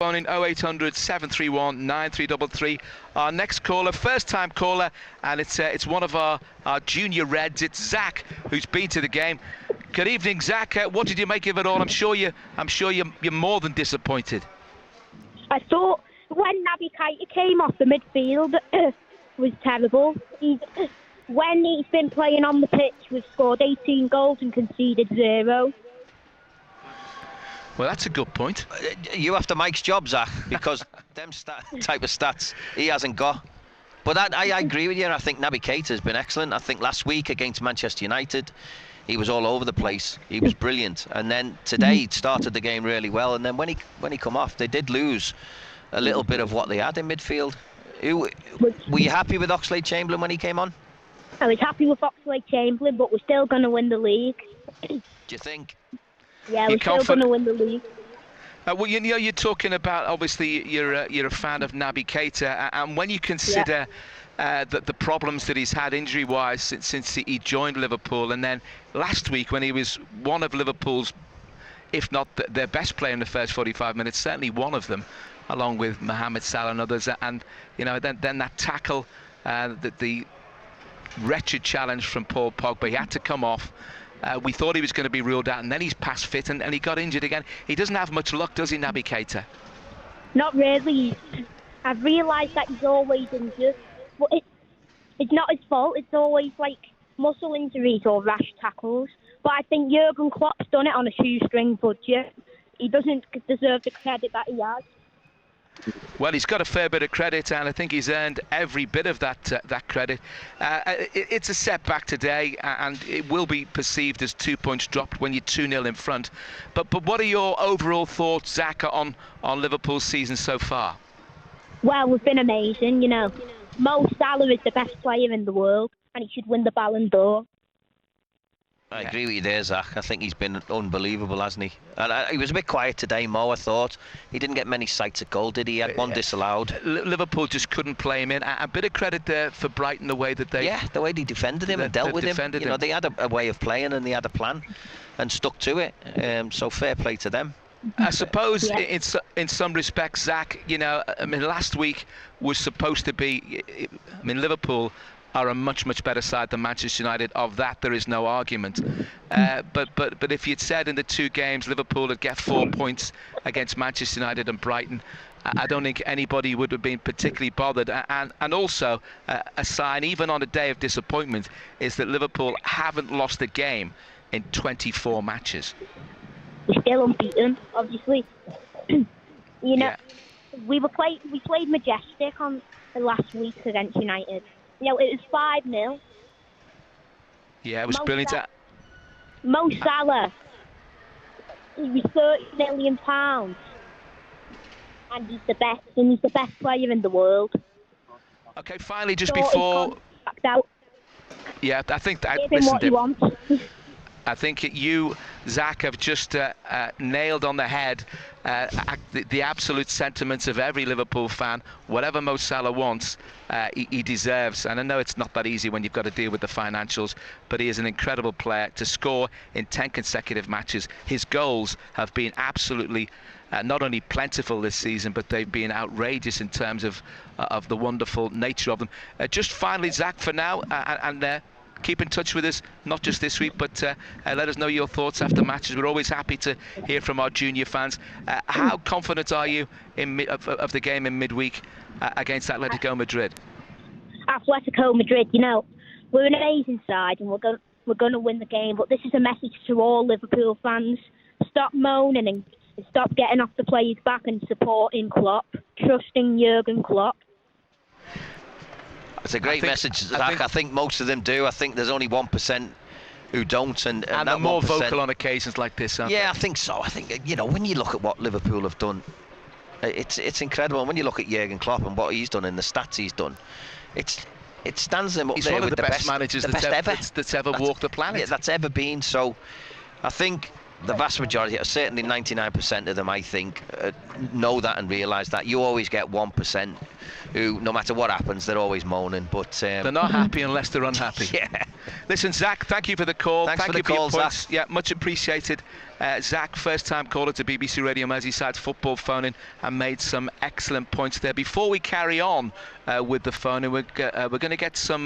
phoning 0800 731 9333. Our next caller, first-time caller, and it's one of our junior Reds. It's Zach, who's been to the game. Good evening, Zach. What did you make of it all? I'm sure you're more than disappointed. I thought when Naby Keita came off the midfield was terrible. When he's been playing on the pitch, we've scored 18 goals and conceded 0. Well, that's a good point. You after Mike's job, Zach, because them type of stats he hasn't got. But I agree with you. I think Naby Keita has been excellent. I think last week against Manchester United, he was all over the place. He was brilliant. And then today he started the game really well. And then when he come off, they did lose a little bit of what they had in midfield. Were you happy with Oxlade-Chamberlain when he came on? I was happy with Oxlade-Chamberlain, but we're still going to win the league. Do you think? Yeah, we're still going to win the league. Well, you're talking about, obviously, you're a fan of Naby Keita, and when you consider the problems that he's had injury-wise since he joined Liverpool, and then last week when he was one of Liverpool's, if not their best player in the first 45 minutes, certainly one of them, along with Mohamed Salah and others, and then that tackle, the wretched challenge from Paul Pogba, he had to come off. We thought he was going to be ruled out, and then he's past fit, and he got injured again. He doesn't have much luck, does he, Naby Keita? Not really. I've realised that he's always injured, but it's not his fault. It's always like muscle injuries or rash tackles. But I think Jurgen Klopp's done it on a shoestring budget. He doesn't deserve the credit that he has. Well, he's got a fair bit of credit, and I think he's earned every bit of that credit. It's a setback today, and it will be perceived as 2 points dropped when you're 2-0 in front. But what are your overall thoughts, Zach, on Liverpool's season so far? Well, we've been amazing, Mo Salah is the best player in the world, and he should win the Ballon d'Or. I agree with you there, Zach. I think he's been unbelievable, hasn't he? And he was a bit quiet today, Mo, I thought. He didn't get many sights at goal, did he? He had one disallowed. Liverpool just couldn't play him in. A bit of credit there for Brighton, the way that they... Yeah, the way they defended him and dealt with him. They had a way of playing, and they had a plan and stuck to it. So fair play to them. I suppose in some respects, Zach, last week was supposed to be... Liverpool are a much better side than Manchester United. Of that, there is no argument. But if you'd said in the 2 games Liverpool would get 4 points against Manchester United and Brighton, I don't think anybody would have been particularly bothered. And also, a sign, even on a day of disappointment, is that Liverpool haven't lost a game in 24 matches. We're still unbeaten, obviously. We played majestic on the last week against United. It was 5-0. Yeah, it was brilliant. Mo Salah, he was £30 million, and he's the best player in the world. Okay, finally, just before... Out. Yeah, I think that... Give him what he wants. I think you, Zach, have just nailed on the head the absolute sentiments of every Liverpool fan. Whatever Mo Salah wants, he deserves. And I know it's not that easy when you've got to deal with the financials, but he is an incredible player. To score in 10 consecutive matches, his goals have been absolutely not only plentiful this season, but they've been outrageous in terms of the wonderful nature of them. Just finally, Zach, for now, and keep in touch with us, not just this week, but let us know your thoughts after matches. We're always happy to hear from our junior fans. How confident are you of the game in midweek against Atletico Madrid? Atletico Madrid, we're an amazing side, and we're going to win the game. But this is a message to all Liverpool fans: stop moaning and stop getting off the players' back and supporting Klopp, trusting Jurgen Klopp. It's a great message, Zach. I think most of them do. I think there's only 1% who don't, and they're more vocal on occasions like this, aren't they? I think so. I think when you look at what Liverpool have done, it's incredible. And when you look at Jurgen Klopp and what he's done and the stats he's done, it stands him up there with the best managers that's ever walked the planet. Yeah, that's ever been. So I think the vast majority, certainly 99% of them, I think, know that and realise that. You always get 1% who, no matter what happens, they're always moaning. But they're not happy unless they're unhappy. Yeah. Listen, Zach, thank you for the call. Thanks thank for you the call, for your points. Zach. Yeah, much appreciated. Zach, first-time caller to BBC Radio Mersyside football phoning, and made some excellent points there. Before we carry on with the phoning, we're going to get some